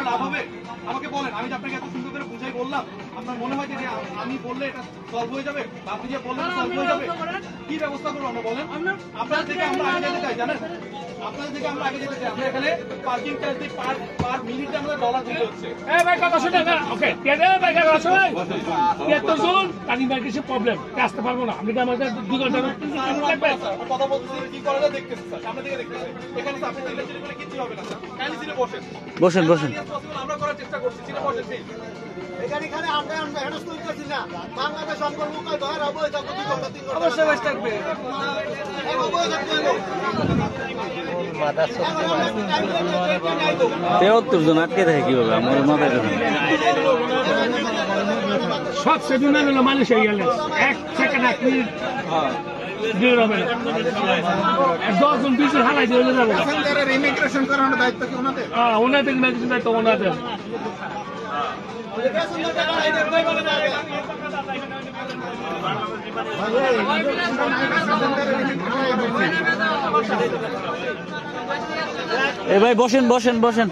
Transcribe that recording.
লাভ হবে আমাকে বলেন। আমি আপনাকে এত সুন্দর করে বুঝাই বললাম, আপনার মনে হয় যে আমি বললে এটা সলভ হয়ে যাবে? আপনি যে বললেন সলভ হয়ে যাবে, কি ব্যবস্থা করবো আমরা বলেন? আপনার থেকে আমরা আগে যেতে চাই জানেন, আপনাদের থেকে আমরা আগে যেতে চাই। আমরা এখানে পার্কিং চার্জ দিই, পার মিনিটে আমাদের ডলার দিতে হচ্ছে। ওকে কিছু প্রবলেম আসতে পারবো না। আপনি আমাদের 2 ঘন্টা কথা বলতেছি, কি করা যায় দেখতেছি স্যার, সামনে থেকে দেখতেছি। এখানে আপনি চিল্লাচিল্লি করে কিচ্ছু হবে না স্যার, কাইন্ডলি সিটে বসেন। বসেন বসেন। আমরা করার চেষ্টা করছি, সিটে বসেন প্লিজ। এখানে আমরা হেডস তৈরি করছি না, বাংলাদেশ সম্পর্ক ধর অবৈধ 2 ঘন্টা 3 ঘন্টা অবশ্যই বসে থাকবে। অবৈধ থাকবে। 73 জন আটকে থাকে কিভাবে আমার মাথায় ঢোকে না। সব সেদিন হলো মানুষ হয়ে গেলে 1 সেকেন্ড 1 মিনিট বের হবে না। 10 জন 20 জন হালাই দিয়ে যাবে। ইমিগ্রেশন করানোর দায়িত্ব কি ওনাদের? ওনাদের ইমিগ্রেশন দায়িত্ব ওনাদের। এ ভাই বসেন বসেন বসেন।